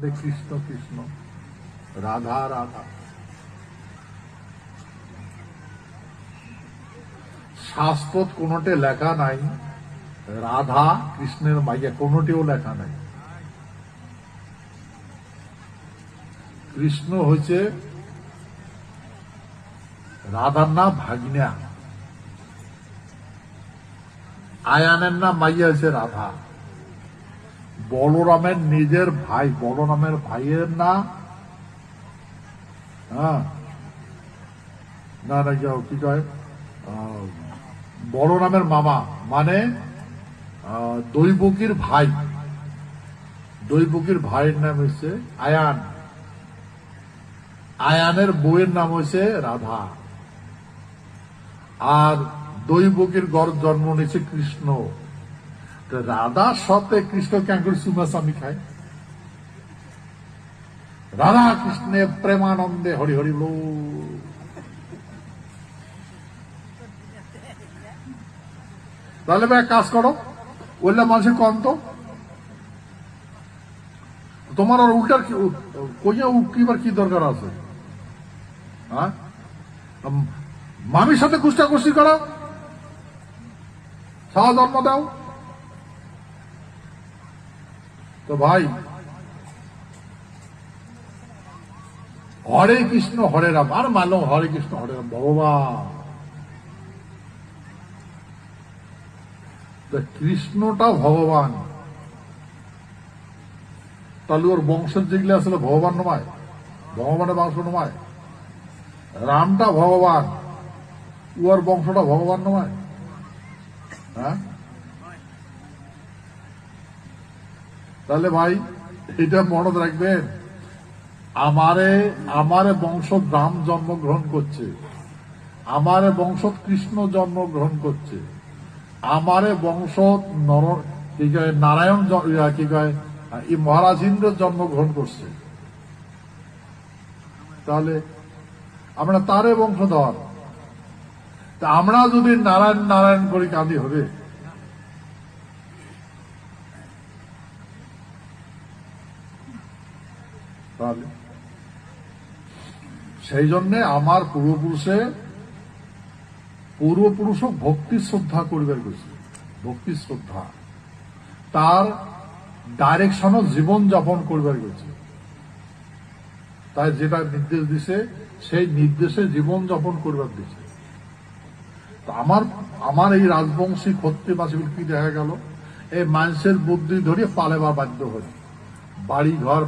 কৃষ্ণ কৃষ্ণ, রাধা রাধা। শাস্ত্র কোনটে লেখা নাই রাধা কৃষ্ণের মাইয়া, কোনটিও লেখা নাই। কৃষ্ণ হয়েছে রাধার নাম ভাগিনা, আয়ানের নাম মাইয়া হয়েছে রাধা। বলরামের নিজের ভাই, বলরামের ভাইয়ের না না না কি কয়, বলরামের মামা মানে দৈবকীর ভাই, দৈবকীর ভাইয়ের নাম হচ্ছে আয়ান, আয়ানের বউয়ের নাম হচ্ছে রাধা। আর দৈবকীর গড় জন্ম নিয়েছে কৃষ্ণ। রাধার সাথে কৃষ্ণ কেন করে সুমাসামি খায়? রাধা কৃষ্ণে প্রেমানন্দে হরি হরি বল। তাহলে ভাই কাজ করো, বললে মানুষের কম তো তোমার আর উল্টার কইয়া উকিবার কি দরকার আছে? হ্যাঁ, মামির সাথে কুষ্টাকুষ্টি করো, সারা জন্ম দাও। তো ভাই, হরে কৃষ্ণ হরে রাম, আর মানলাম হরে কৃষ্ণ হরে রাম ভগবান। কৃষ্ণটা ভগবান, তাহলে ওর বংশের যেগুলো আসলে ভগবান নয়, ভগবানের বংশ নয়। রামটা ভগবান, ওর বংশটা ভগবান নয়। হ্যাঁ, তাহলে ভাই এটা মনে রাখবেন, আমারে বংশ রাম জন্মগ্রহণ করছে, আমারে বংশ কৃষ্ণ জন্মগ্রহণ করছে, আমারে বংশ কি কয় নারায়ণ কি কয় মহারাজ ইন্দ্র জন্মগ্রহণ করছে। তাহলে আমরা তারে বংশধর, তা আমরা যদি নারায়ণ নারায়ণ করি কাঁদি হবে? তাহলে সেই জন্য আমার পূর্বপুরুষ ভক্তি শ্রদ্ধা করবার গেছে, ভক্তি শ্রদ্ধা, তার ডাইরেকশনও জীবন যাপন করবার গেছে। তাই যেটা নির্দেশ দিছে সেই নির্দেশে জীবন যাপন করবার দিছে। আমার এই রাজবংশী ক্ষত্রিয় মাসিগুলো কি দেখা গেল, এই মানুষের বুদ্ধি ধরে পালেবার বাধ্য হয়, বাড়ি ঘর